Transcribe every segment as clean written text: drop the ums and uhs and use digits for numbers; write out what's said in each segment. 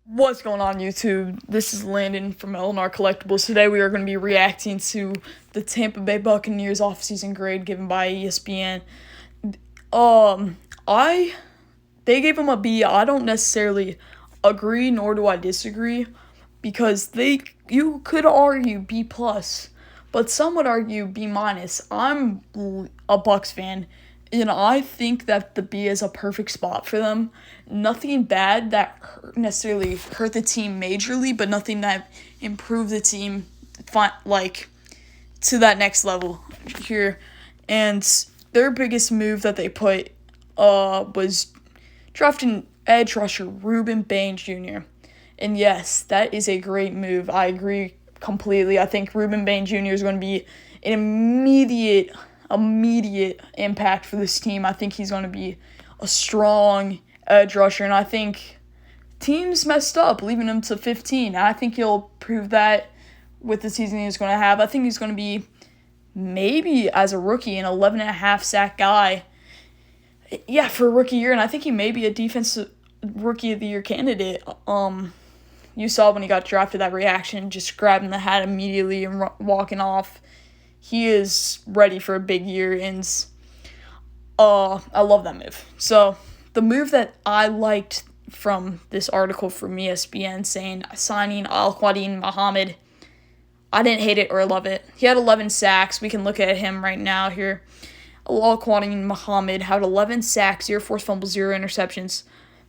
What's going on, YouTube? This is Landon from Eleanor Collectibles. Today we are going to be reacting to the Tampa Bay Buccaneers offseason grade given by ESPN. They gave them a B. I don't necessarily agree, nor do I disagree, because you could argue B plus, but some would argue B minus. I'm a Bucs fan, and I think that the B is a perfect spot for them. Nothing bad that necessarily hurt the team majorly, but nothing that improved the team to that next level here. And their biggest move that they put was drafting edge rusher Ruben Bain Jr. And yes, that is a great move. I agree completely. I think Ruben Bain Jr. is going to be an immediate impact for this team. I think he's going to be a strong edge rusher, and I think teams messed up leaving him to 15. And I think he'll prove that with the season he's going to have. I think he's going to be, maybe as a rookie, an 11.5 sack guy. Yeah, for a rookie year, and I think he may be a defensive rookie of the year candidate. You saw when he got drafted, that reaction, just grabbing the hat immediately and walking off. He is ready for a big year, and I love that move. So the move that I liked from this article from ESPN saying signing Al-Quadin Muhammad, I didn't hate it or love it. He had 11 sacks. We can look at him right now here. Al-Quadin Muhammad had 11 sacks, 0 forced fumbles, 0 interceptions.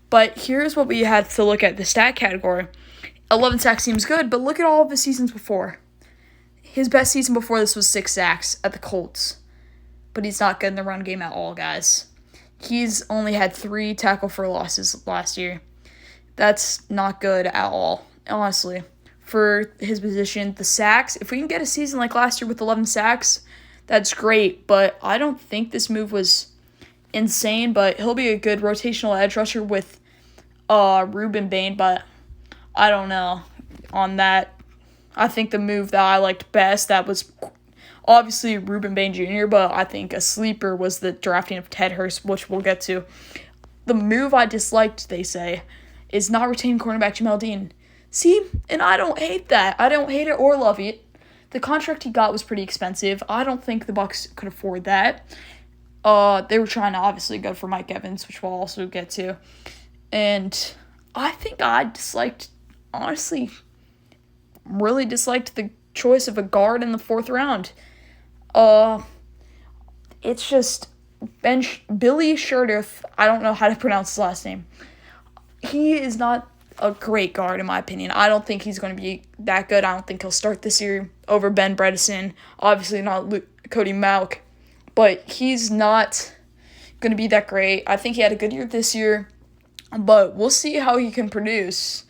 But here's what we had to look at the stat category. 11 sacks seems good, but look at all of the seasons before. His best season before this was 6 sacks at the Colts. But he's not good in the run game at all, guys. He's only had 3 tackle for losses last year. That's not good at all, honestly. For his position, the sacks, if we can get a season like last year with 11 sacks, that's great. But I don't think this move was insane, but he'll be a good rotational edge rusher with Ruben Bain, but I don't know on that. I think the move that I liked best, that was obviously Ruben Bain Jr., but I think a sleeper was the drafting of Ted Hurst, which we'll get to. The move I disliked, they say, is not retaining cornerback Jamel Dean. See, and I don't hate that. I don't hate it or love it. The contract he got was pretty expensive. I don't think the Bucs could afford that. They were trying to obviously go for Mike Evans, which we'll also get to. And I think I really disliked the choice of a guard in the 4th round. It's just Billy Scherdiff. I don't know how to pronounce his last name. He is not a great guard, in my opinion. I don't think he's going to be that good. I don't think he'll start this year over Ben Bredesen. Obviously not Cody Mauch, but he's not going to be that great. I think he had a good year this year, but we'll see how he can produce.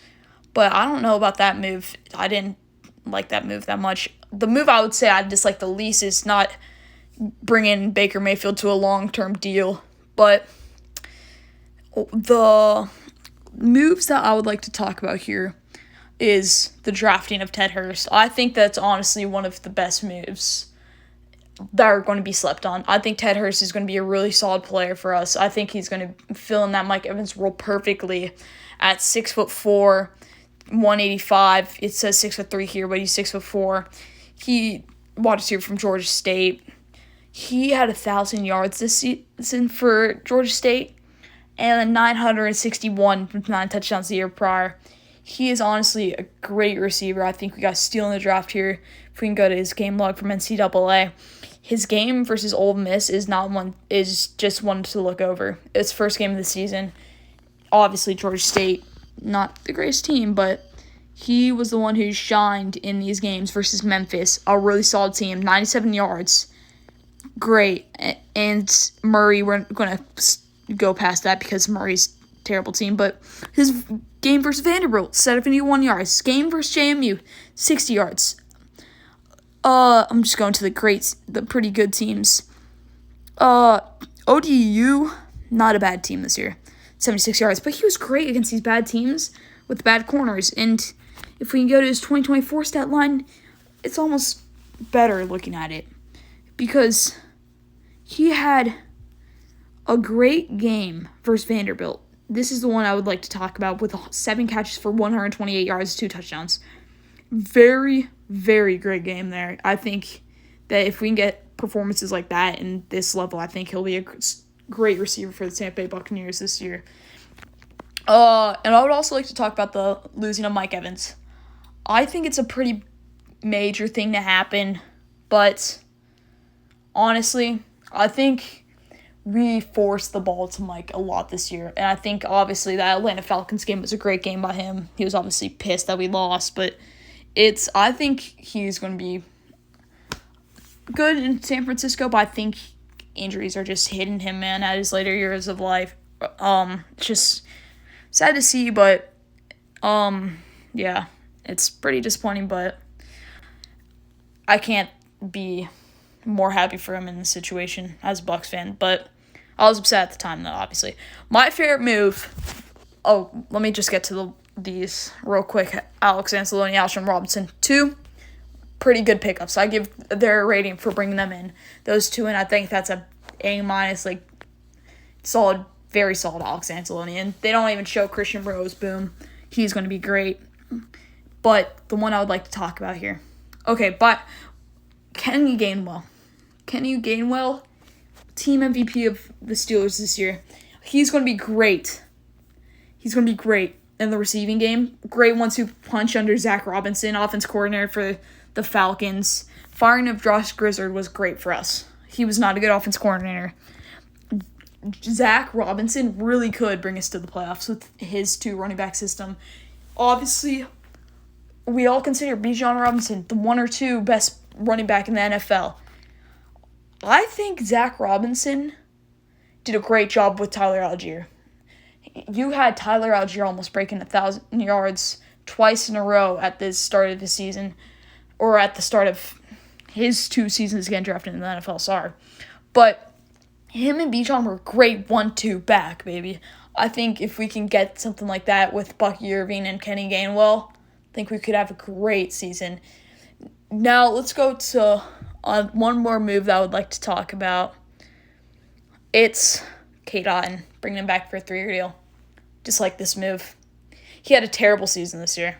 But I don't know about that move. I didn't like that move that much. The move I would say I dislike the least is not bringing Baker Mayfield to a long-term deal. But the moves that I would like to talk about here is the drafting of Ted Hurst. I think that's honestly one of the best moves that are going to be slept on. I think Ted Hurst is going to be a really solid player for us. I think he's going to fill in that Mike Evans role perfectly at 6'4", 185. It says 6'3" here, but he's 6'4". He wide receiver from Georgia State. He had 1,000 yards this season for Georgia State and 961 from 9 touchdowns the year prior. He is honestly a great receiver. I think we got a steal in the draft here. If we can go to his game log from NCAA, his game versus Ole Miss is just one to look over. It's first game of the season. Obviously, Georgia State, not the greatest team, but he was the one who shined in these games versus Memphis, a really solid team, 97 yards. Great. And Murray, we're going to go past that because Murray's a terrible team, but his game versus Vanderbilt, 71 yards. Game versus JMU, 60 yards. I'm just going to the pretty good teams. ODU, not a bad team this year, 76 yards, but he was great against these bad teams with bad corners. And if we can go to his 2024 stat line, it's almost better looking at it because he had a great game versus Vanderbilt. this is the one I would like to talk about with 7 catches for 128 yards, 2 touchdowns. Very, very great game there. I think that if we can get performances like that in this level, I think he'll be a great receiver for the Tampa Bay Buccaneers this year. And I would also like to talk about the losing of Mike Evans. I think it's a pretty major thing to happen, but honestly, I think we forced the ball to Mike a lot this year, and I think obviously that Atlanta Falcons game was a great game by him. He was obviously pissed that we lost, but I think he's going to be good in San Francisco, but I think injuries are just hitting him, man, at his later years of life. It's just sad to see, but yeah, it's pretty disappointing, but I can't be more happy for him in this situation as a Bucs fan, but I was upset at the time, though, obviously. My favorite move, let me just get to these real quick. Alex Anzalone, Alshon Robinson, 2 pretty good pickups. I give their rating for bringing them in. Those 2, and I think that's a A-, like, solid, very solid Alex Anzalone. And they don't even show Christian Rose. Boom. He's going to be great. But the one I would like to talk about here. Okay, but Kenny Gainwell. Kenny Gainwell, team MVP of the Steelers this year. He's going to be great. He's going to be great in the receiving game. Great 1-2 punch under Zach Robinson, offense coordinator for the Falcons. Firing of Josh Grizzard was great for us. He was not a good offense coordinator. Zach Robinson really could bring us to the playoffs with his 2 running back system. Obviously, we all consider Bijan Robinson the 1 or 2 best running back in the NFL. I think Zach Robinson did a great job with Tyler Algier. You had Tyler Algier almost breaking 1,000 yards twice in a row at the start of the season, or at the start of his 2 seasons getting drafted in the NFL, sorry. But him and Bijan were great 1-2 back, baby. I think if we can get something like that with Bucky Irving and Kenny Gainwell, I think we could have a great season. Now, let's go to one more move that I would like to talk about. It's Kate Otten, bringing him back for a 3-year deal. Just like this move. He had a terrible season this year.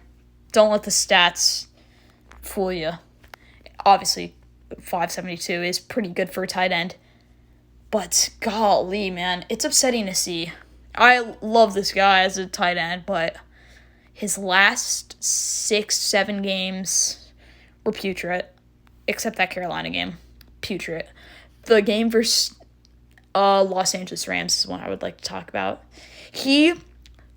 Don't let the stats fool you. Obviously, 572 is pretty good for a tight end. But golly, man, it's upsetting to see. I love this guy as a tight end, but his last 6-7 games were putrid, except that Carolina game. Putrid. The game versus Los Angeles Rams is one I would like to talk about. He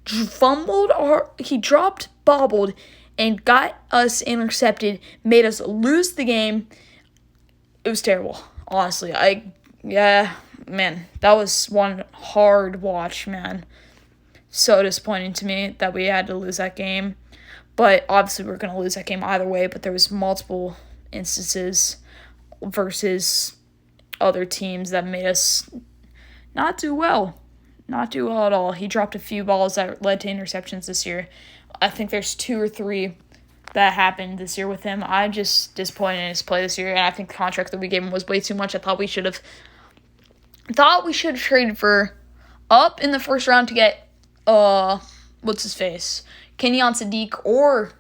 fumbled, or he dropped, bobbled, and got us intercepted, made us lose the game. It was terrible, honestly. Man, that was one hard watch, man. So disappointing to me that we had to lose that game. But obviously we're going to lose that game either way, but there was multiple instances versus other teams that made us not do well. Not do well at all. He dropped a few balls that led to interceptions this year. I think there's 2 or 3 that happened this year with him. I'm just disappointed in his play this year, and I think the contract that we gave him was way too much. I thought we should have traded for up in the first round to get what's his face, Kenyon Sadiq, or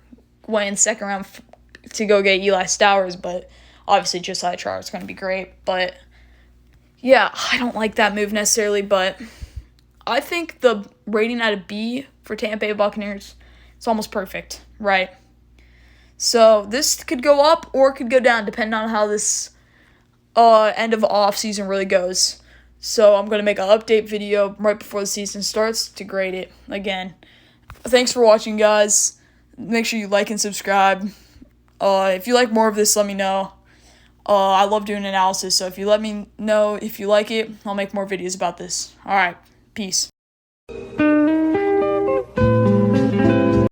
went in second round to go get Eli Stowers, but obviously Josiah Trotter is going to be great. But yeah, I don't like that move necessarily, but I think the rating at a B for Tampa Bay Buccaneers is almost perfect, right? So this could go up or it could go down depending on how this end of off season really goes. So I'm going to make an update video right before the season starts to grade it again. Thanks for watching, guys. Make sure you like and subscribe. If you like more of this, let me know. I love doing analysis, so if you let me know if you like it, I'll make more videos about this. Alright, peace.